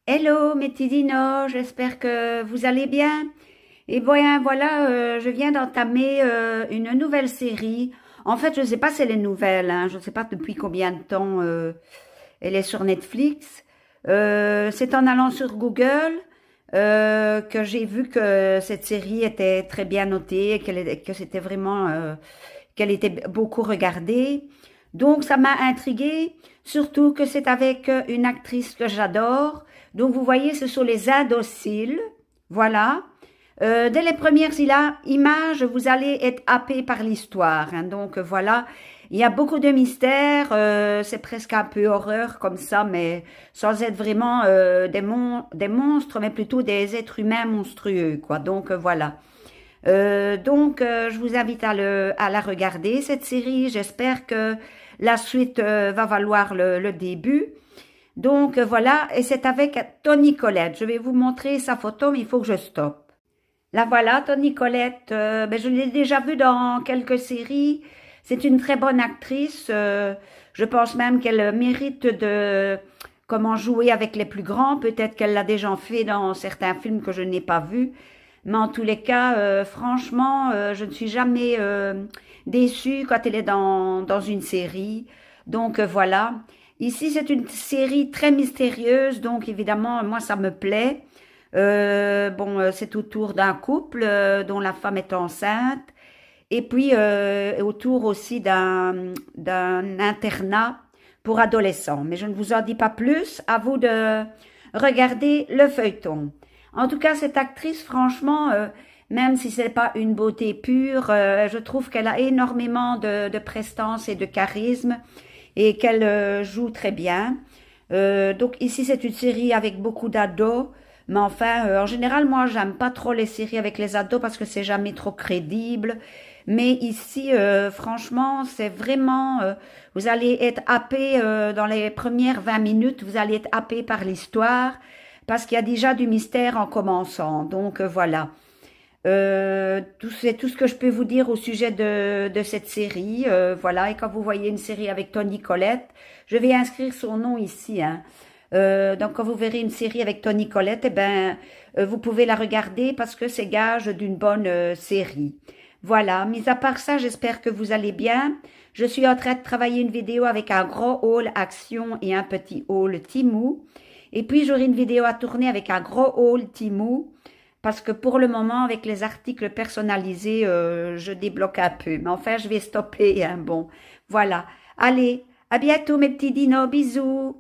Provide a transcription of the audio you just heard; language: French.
Hello mes petits dinos, j'espère que vous allez bien. Et bien voilà, je viens d'entamer une nouvelle série. En fait, je ne sais pas si elle est nouvelle, hein, je ne sais pas depuis combien de temps elle est sur Netflix. C'est en allant sur Google que j'ai vu que cette série était très bien notée, et que c'était vraiment qu'elle était beaucoup regardée. Donc ça m'a intriguée, surtout que c'est avec une actrice que j'adore. Donc vous voyez, ce sont les indociles, voilà. Dès les premières images, vous allez être happé par l'histoire, hein. Donc voilà, il y a beaucoup de mystères, c'est presque un peu horreur comme ça, mais sans être vraiment des monstres, mais plutôt des êtres humains monstrueux, quoi. Donc voilà. Je vous invite à la regarder, cette série. J'espère que la suite va valoir le début. Donc voilà, et c'est avec Toni Collette. Je vais vous montrer sa photo, mais il faut que je stoppe. La voilà, Toni Collette. Je l'ai déjà vue dans quelques séries. C'est une très bonne actrice. Je pense même qu'elle mérite de comment jouer avec les plus grands. Peut-être qu'elle l'a déjà fait dans certains films que je n'ai pas vus. Mais en tous les cas, franchement, je ne suis jamais déçue quand elle est dans une série. Donc voilà. Ici, c'est une série très mystérieuse. Donc évidemment, moi, ça me plaît. C'est autour d'un couple dont la femme est enceinte. Et puis autour aussi d'un internat pour adolescents. Mais je ne vous en dis pas plus. À vous de regarder le feuilleton. En tout cas, cette actrice, franchement, même si c'est pas une beauté pure, je trouve qu'elle a énormément de prestance et de charisme et qu'elle joue très bien. Donc ici, c'est une série avec beaucoup d'ados. Mais enfin, en général, moi, j'aime pas trop les séries avec les ados parce que c'est jamais trop crédible. Mais ici, franchement, c'est vraiment, vous allez être happé dans les premières 20 minutes, vous allez être happé par l'histoire parce qu'il y a déjà du mystère en commençant. Donc voilà. C'est tout ce que je peux vous dire au sujet de cette série. Voilà. Et quand vous voyez une série avec Toni Collette, je vais inscrire son nom ici, hein. Donc quand vous verrez une série avec Toni Collette, vous pouvez la regarder parce que c'est gage d'une bonne série. Voilà, mis à part ça, j'espère que vous allez bien. Je suis en train de travailler une vidéo avec un gros haul action et un petit haul Temu. Et puis j'aurai une vidéo à tourner avec un gros haul Temu parce que pour le moment, avec les articles personnalisés, je débloque un peu. Mais enfin, je vais stopper, hein. Bon, voilà. Allez, à bientôt mes petits dinos, bisous.